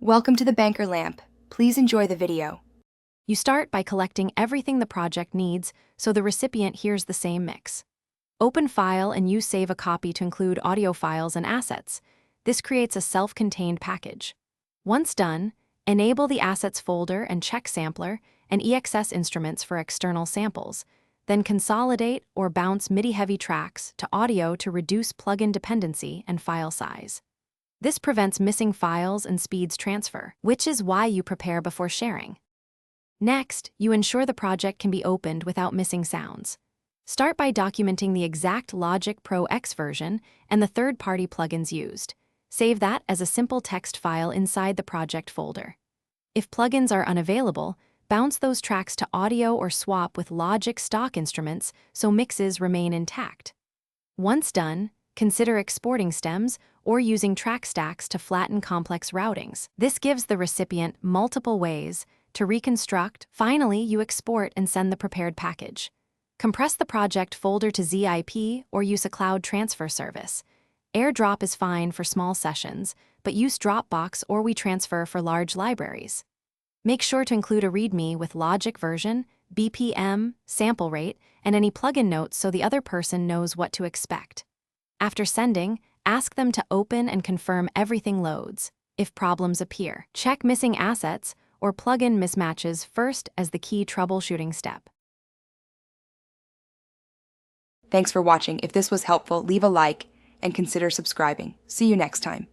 Welcome to the Banker Lamp. Please enjoy the video. You start by collecting everything the project needs so the recipient hears the same mix. Open File and you save a copy to include audio files and assets. This creates a self-contained package. Once done, enable the Assets folder and check Sampler and EXS instruments for external samples. Then consolidate or bounce MIDI-heavy tracks to audio to reduce plugin dependency and file size. This prevents missing files and speeds transfer, which is why you prepare before sharing. Next, you ensure the project can be opened without missing sounds. Start by documenting the exact Logic Pro X version and the third-party plugins used. Save that as a simple text file inside the project folder. If plugins are unavailable, bounce those tracks to audio or swap with Logic stock instruments so mixes remain intact. Once done, consider exporting stems or using track stacks to flatten complex routings. This gives the recipient multiple ways to reconstruct. Finally, you export and send the prepared package. Compress the project folder to ZIP or use a cloud transfer service. AirDrop is fine for small sessions, but use Dropbox or WeTransfer for large libraries. Make sure to include a README with Logic version, BPM, sample rate, and any plugin notes so the other person knows what to expect. After sending, ask them to open and confirm everything loads. If problems appear, check missing assets or plugin mismatches first as the key troubleshooting step. Thanks for watching. If this was helpful, leave a like and consider subscribing. See you next time.